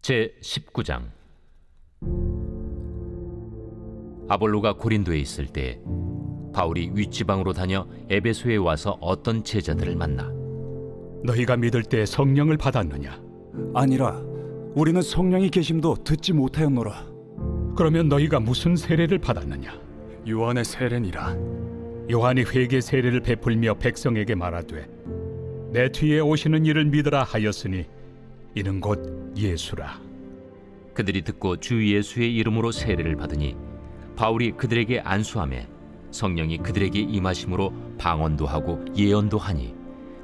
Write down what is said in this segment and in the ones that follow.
제19장. 아볼로가 고린도에 있을 때 바울이 윗지방으로 다녀 에베소에 와서 어떤 제자들을 만나 너희가 믿을 때 성령을 받았느냐? 아니라 우리는 성령이 계심도 듣지 못하였노라. 그러면 너희가 무슨 세례를 받았느냐? 요한의 세례니라. 요한이 회개 세례를 베풀며 백성에게 말하되 내 뒤에 오시는 이를 믿으라 하였으니 이는 곧 예수라. 그들이 듣고 주 예수의 이름으로 세례를 받으니 바울이 그들에게 안수하매 성령이 그들에게 임하심으로 방언도 하고 예언도 하니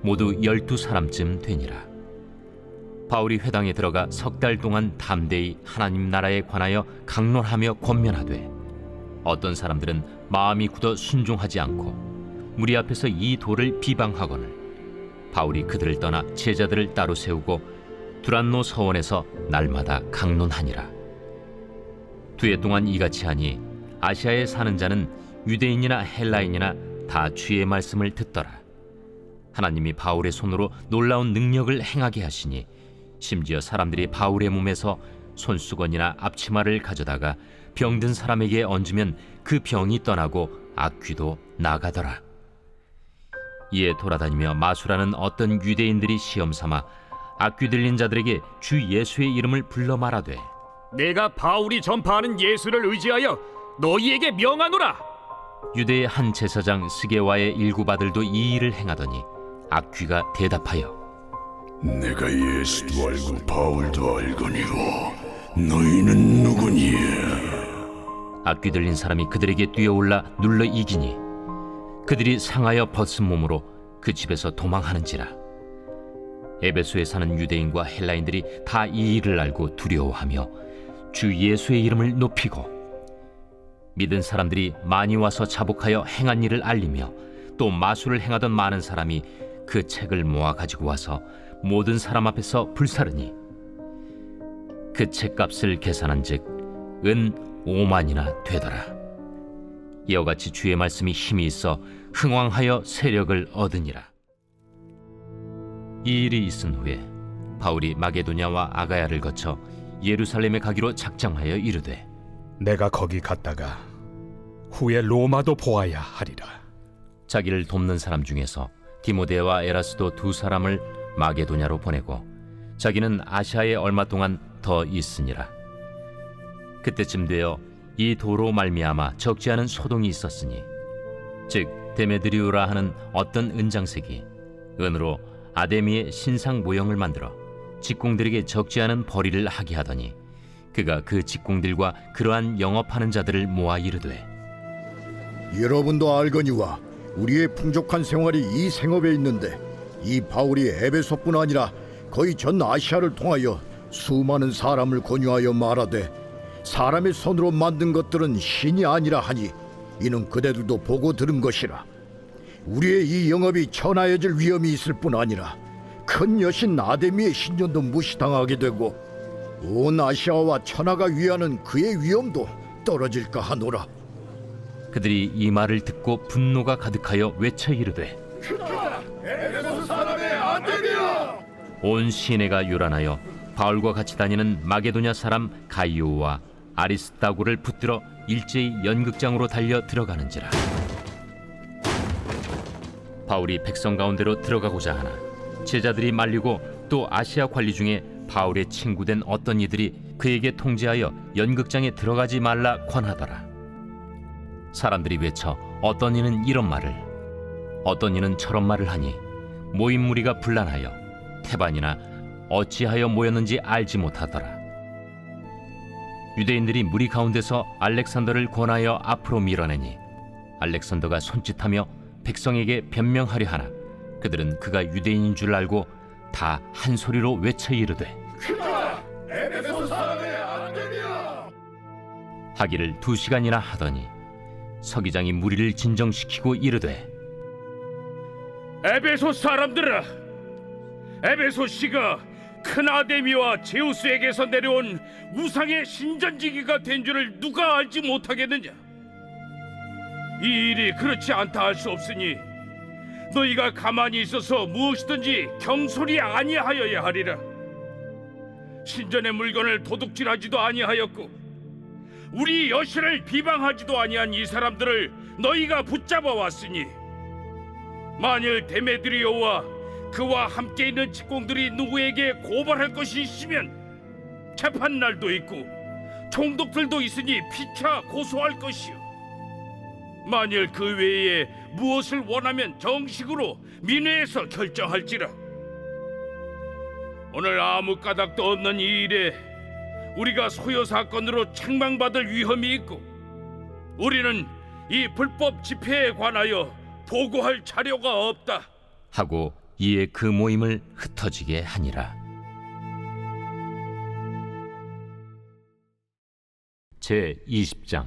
모두 12사람쯤 되니라. 바울이 회당에 들어가 석 달 동안 담대히 하나님 나라에 관하여 강론하며 권면하되 어떤 사람들은 마음이 굳어 순종하지 않고 무리 앞에서 이 도를 비방하거늘 바울이 그들을 떠나 제자들을 따로 세우고 두란노 서원에서 날마다 강론하니라. 2해 동안 이같이 하니 아시아에 사는 자는 유대인이나 헬라인이나 다 주의 말씀을 듣더라. 하나님이 바울의 손으로 놀라운 능력을 행하게 하시니 심지어 사람들이 바울의 몸에서 손수건이나 앞치마를 가져다가 병든 사람에게 얹으면 그 병이 떠나고 악귀도 나가더라. 이에 돌아다니며 마술하는 어떤 유대인들이 시험 삼아 악귀 들린 자들에게 주 예수의 이름을 불러 말하되 내가 바울이 전파하는 예수를 의지하여 너희에게 명하노라. 유대의 한 제사장 스게와의 일곱 아들도 이 일을 행하더니 악귀가 대답하여 내가 예수도 알고 바울도 알거니와 너희는 누구니에? 악귀 들린 사람이 그들에게 뛰어올라 눌러 이기니 그들이 상하여 벗은 몸으로 그 집에서 도망하는지라. 에베소에 사는 유대인과 헬라인들이 다 이 일을 알고 두려워하며 주 예수의 이름을 높이고 믿은 사람들이 많이 와서 자복하여 행한 일을 알리며 또 마술을 행하던 많은 사람이 그 책을 모아 가지고 와서 모든 사람 앞에서 불사르니 그 책값을 계산한즉 은 5만이나 되더라. 이와 같이 주의 말씀이 힘이 있어 흥왕하여 세력을 얻으니라. 이 일이 있은 후에 바울이 마게도냐와 아가야를 거쳐 예루살렘에 가기로 작정하여 이르되 내가 거기 갔다가 후에 로마도 보아야 하리라. 자기를 돕는 사람 중에서 디모데와 에라스도 2사람을 마게도냐로 보내고 자기는 아시아에 얼마 동안 더 있으니라. 그때쯤 되어 이 도로 말미암아 적지 않은 소동이 있었으니 즉 데메드리우라 하는 어떤 은장색이 은으로 아데미의 신상 모형을 만들어 직공들에게 적지 않은 벌이를 하게 하더니 그가 그 직공들과 그러한 영업하는 자들을 모아 이르되 여러분도 알거니와 우리의 풍족한 생활이 이 생업에 있는데 이 바울이 에베소뿐 아니라 거의 전 아시아를 통하여 수많은 사람을 권유하여 말하되 사람의 손으로 만든 것들은 신이 아니라 하니 이는 그대들도 보고 들은 것이라. 우리의 이 영업이 천하여질 위험이 있을 뿐 아니라 큰 여신 아데미의 신전도 무시당하게 되고 온 아시아와 천하가 위하는 그의 위엄도 떨어질까 하노라. 그들이 이 말을 듣고 분노가 가득하여 외쳐 이르되 온 시내가 요란하여 바울과 같이 다니는 마게도냐 사람 가이오와 아리스다고를 붙들어 일제히 연극장으로 달려 들어가는지라. 바울이 백성 가운데로 들어가고자 하나 제자들이 말리고 또 아시아 관리 중에 바울의 친구된 어떤 이들이 그에게 통지하여 연극장에 들어가지 말라 권하더라. 사람들이 외쳐 어떤 이는 이런 말을 어떤 이는 저런 말을 하니 모인 무리가 분란하여 태반이나 어찌하여 모였는지 알지 못하더라. 유대인들이 무리 가운데서 알렉산더를 권하여 앞으로 밀어내니 알렉산더가 손짓하며 백성에게 변명하려 하나 그들은 그가 유대인인 줄 알고 다 한 소리로 외쳐 이르되 에베소 사람의 아데미야! 하기를 2시간이나 하더니 서기장이 무리를 진정시키고 이르되 에베소 사람들아, 에베소 씨가 큰 아데미와 제우스에게서 내려온 우상의 신전지기가 된 줄을 누가 알지 못하겠느냐? 이 일이 그렇지 않다 할 수 없으니 너희가 가만히 있어서 무엇이든지 경솔히 아니하여야 하리라. 신전의 물건을 도둑질하지도 아니하였고 우리 여신을 비방하지도 아니한 이 사람들을 너희가 붙잡아 왔으니 만일 데메드리오와 그와 함께 있는 직공들이 누구에게 고발할 것이 있으면 재판날도 있고 총독들도 있으니 피차 고소할 것이요 만일 그 외에 무엇을 원하면 정식으로 민회에서 결정할지라. 오늘 아무 까닭도 없는 이 일에 우리가 소요 사건으로 책망받을 위험이 있고 우리는 이 불법 집회에 관하여 보고할 자료가 없다 하고 이에 그 모임을 흩어지게 하니라. 제 20장.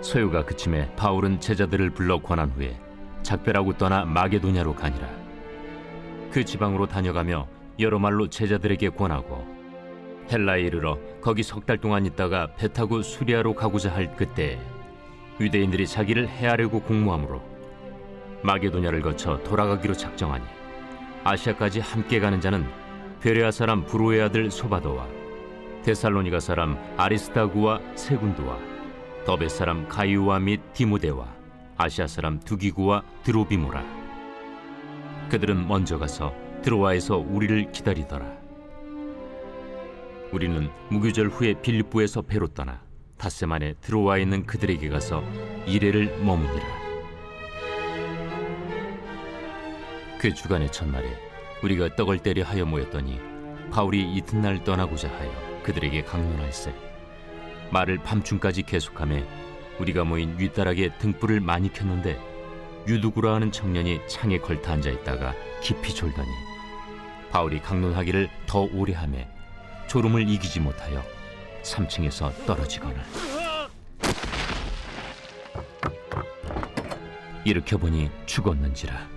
소요가 그침에 바울은 제자들을 불러 권한 후에 작별하고 떠나 마게도냐로 가니라. 그 지방으로 다녀가며 여러 말로 제자들에게 권하고 헬라에 이르러 거기 석 달 동안 있다가 배 타고 수리아로 가고자 할 그때 유대인들이 자기를 해하려고 공모하므로 마게도냐를 거쳐 돌아가기로 작정하니 아시아까지 함께 가는 자는 베레아 사람 브로의 아들 소바도와 데살로니가 사람 아리스다구와 세군도와 더베 사람 가이오와 및 디모데와 아시아 사람 두기구와 드로비모라. 그들은 먼저 가서 드로아에서 우리를 기다리더라. 우리는 무교절 후에 빌립보에서 배로 떠나 닷새 만에 드로아에 있는 그들에게 가서 이레를 머무니라. 그 주간의 첫날에 우리가 떡을 때려 하여 모였더니 바울이 이튿날 떠나고자 하여 그들에게 강론할세 말을 밤중까지 계속하며 우리가 모인 윗다락에 등불을 많이 켰는데 유두구라 하는 청년이 창에 걸터 앉아 있다가 깊이 졸더니 바울이 강론하기를 더 오래 하며 졸음을 이기지 못하여 3층에서 떨어지거늘 일으켜 보니 죽었는지라.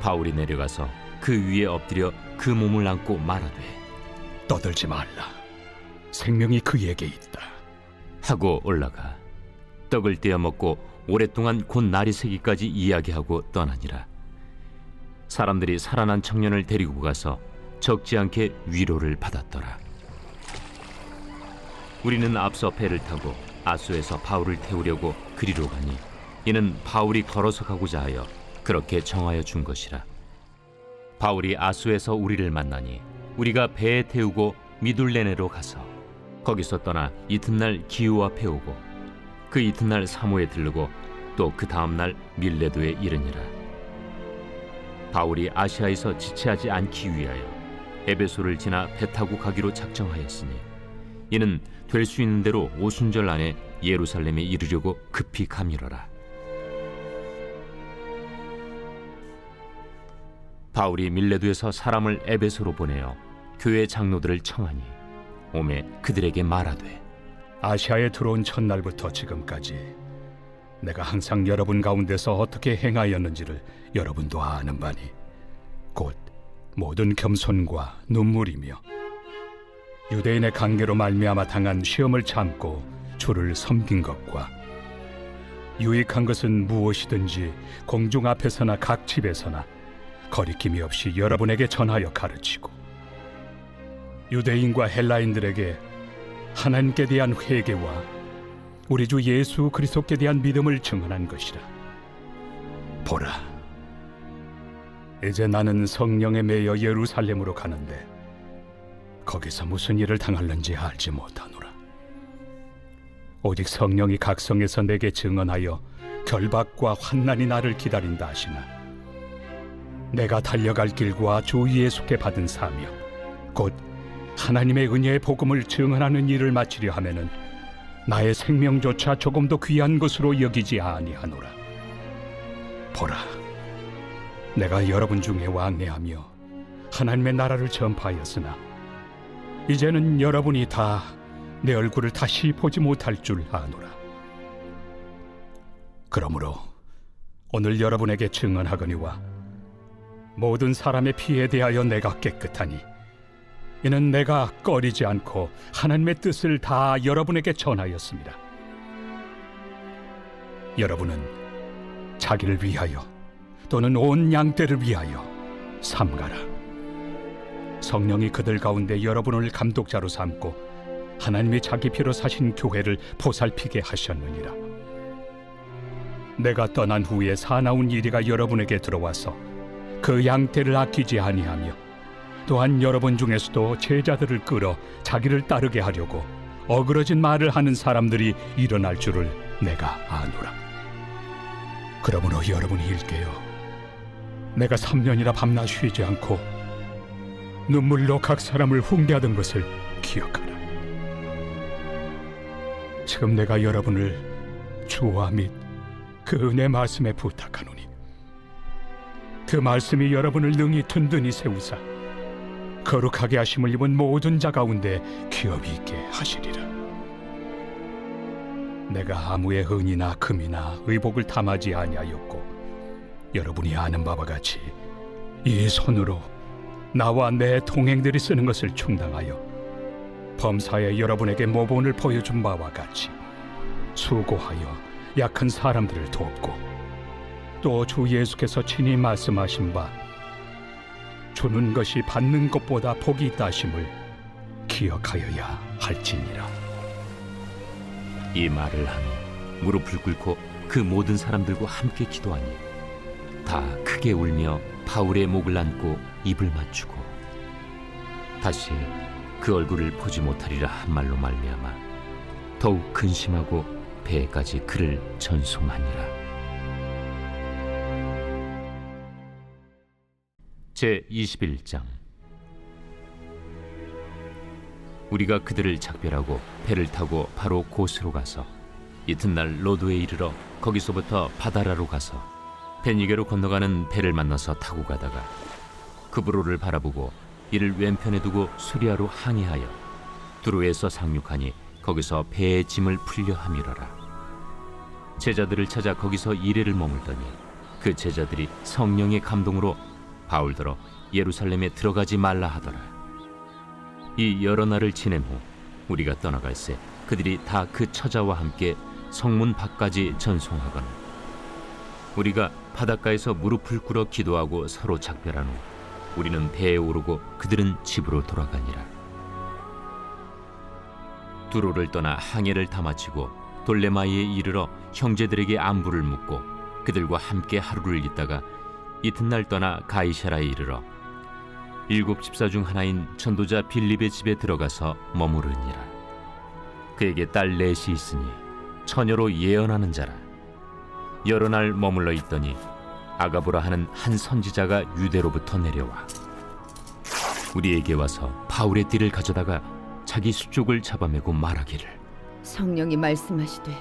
바울이 내려가서 그 위에 엎드려 그 몸을 안고 말하되 떠들지 말라. 생명이 그에게 있다. 하고 올라가 떡을 떼어 먹고 오랫동안 곧 날이 새기까지 이야기하고 떠나니라. 사람들이 살아난 청년을 데리고 가서 적지 않게 위로를 받았더라. 우리는 앞서 배를 타고 아소에서 바울을 태우려고 그리로 가니 이는 바울이 걸어서 가고자 하여 그렇게 정하여 준 것이라. 바울이 아소에서 우리를 만나니 우리가 배에 태우고 미둘레네로 가서 거기서 떠나 이튿날 기우 앞에 오고 그 이튿날 사모에 들르고 또 그 다음날 밀레도에 이르니라. 바울이 아시아에서 지체하지 않기 위하여 에베소를 지나 배 타고 가기로 작정하였으니 이는 될 수 있는 대로 오순절 안에 예루살렘에 이르려고 급히 가밀어라. 바울이 밀레도에서 사람을 에베소로 보내어 교회 장로들을 청하니 오매 그들에게 말하되 아시아에 들어온 첫날부터 지금까지 내가 항상 여러분 가운데서 어떻게 행하였는지를 여러분도 아는 바니 곧 모든 겸손과 눈물이며 유대인의 관계로 말미암아 당한 시험을 참고 주를 섬긴 것과 유익한 것은 무엇이든지 공중 앞에서나 각 집에서나 거리낌이 없이 여러분에게 전하여 가르치고 유대인과 헬라인들에게 하나님께 대한 회개와 우리 주 예수 그리스도께 대한 믿음을 증언한 것이라. 보라, 이제 나는 성령에 매여 예루살렘으로 가는데 거기서 무슨 일을 당할는지 알지 못하노라. 오직 성령이 각성에서 내게 증언하여 결박과 환난이 나를 기다린다 하시나 내가 달려갈 길과 주 예수께 받은 사명 곧 하나님의 은혜의 복음을 증언하는 일을 마치려 하면은 나의 생명조차 조금도 귀한 것으로 여기지 아니하노라. 보라, 내가 여러분 중에 왕래하며 하나님의 나라를 전파하였으나 이제는 여러분이 다 내 얼굴을 다시 보지 못할 줄 아노라. 그러므로 오늘 여러분에게 증언하거니와 모든 사람의 피에 대하여 내가 깨끗하니 이는 내가 꺼리지 않고 하나님의 뜻을 다 여러분에게 전하였습니다. 여러분은 자기를 위하여 또는 온 양떼를 위하여 삼가라. 성령이 그들 가운데 여러분을 감독자로 삼고 하나님이 자기 피로 사신 교회를 보살피게 하셨느니라. 내가 떠난 후에 사나운 이리가 여러분에게 들어와서 그 양떼를 아끼지 아니하며 또한 여러분 중에서도 제자들을 끌어 자기를 따르게 하려고 어그러진 말을 하는 사람들이 일어날 줄을 내가 아노라. 그러므로 여러분이 일깨어 내가 3년이나 밤낮 쉬지 않고 눈물로 각 사람을 훈계하던 것을 기억하라. 지금 내가 여러분을 주와 및 그 은혜 말씀에 부탁하노니 그 말씀이 여러분을 능히 든든히 세우사 거룩하게 하심을 입은 모든 자 가운데 기업이 있게 하시리라. 내가 아무의 은이나 금이나 의복을 탐하지 아니하였고 여러분이 아는 바와 같이 이 손으로 나와 내 동행들이 쓰는 것을 충당하여 범사에 여러분에게 모본을 보여준 바와 같이 수고하여 약한 사람들을 돕고 또 주 예수께서 친히 말씀하신 바 주는 것이 받는 것보다 복이 있다 하심을 기억하여야 할지니라. 이 말을 하며 무릎을 꿇고 그 모든 사람들과 함께 기도하니 다 크게 울며 바울의 목을 안고 입을 맞추고 다시 그 얼굴을 보지 못하리라 한 말로 말미암아 더욱 근심하고 배에까지 그를 전송하니라. 제21장. 우리가 그들을 작별하고 배를 타고 바로 고스로 가서 이튿날 로도에 이르러 거기서부터 바다라로 가서 베니게로 건너가는 배를 만나서 타고 가다가 그브로를 바라보고 이를 왼편에 두고 수리아로 항해하여 두로에서 상륙하니 거기서 배의 짐을 풀려 함이러라. 제자들을 찾아 거기서 이레를 머물더니 그 제자들이 성령의 감동으로 바울더러 예루살렘에 들어가지 말라 하더라. 이 여러 날을 지낸 후 우리가 떠나갈새 그들이 다 그 처자와 함께 성문 밖까지 전송하거늘 우리가 바닷가에서 무릎을 꿇어 기도하고 서로 작별한 후 우리는 배에 오르고 그들은 집으로 돌아가니라. 두로를 떠나 항해를 다 마치고 돌레마이에 이르러 형제들에게 안부를 묻고 그들과 함께 하루를 있다가 이튿날 떠나 가이사라에 이르러 7 집사 중 하나인 전도자 빌립의 집에 들어가서 머무르니라. 그에게 딸 넷이 있으니 처녀로 예언하는 자라. 여러 날 머물러 있더니 아가보라 하는 한 선지자가 유대로부터 내려와 우리에게 와서 바울의 띠를 가져다가 자기 수족을 잡아매고 말하기를 성령이 말씀하시되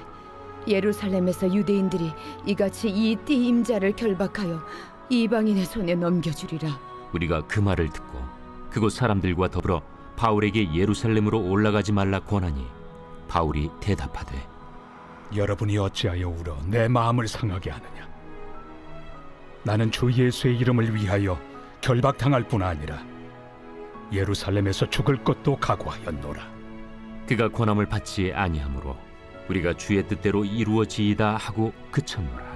예루살렘에서 유대인들이 이같이 이 띠 임자를 결박하여 이방인의 손에 넘겨주리라. 우리가 그 말을 듣고 그곳 사람들과 더불어 바울에게 예루살렘으로 올라가지 말라 권하니 바울이 대답하되 여러분이 어찌하여 울어 내 마음을 상하게 하느냐. 나는 주 예수의 이름을 위하여 결박당할 뿐 아니라 예루살렘에서 죽을 것도 각오하였노라. 그가 권함을 받지 아니하므로 우리가 주의 뜻대로 이루어지이다 하고 그쳤노라.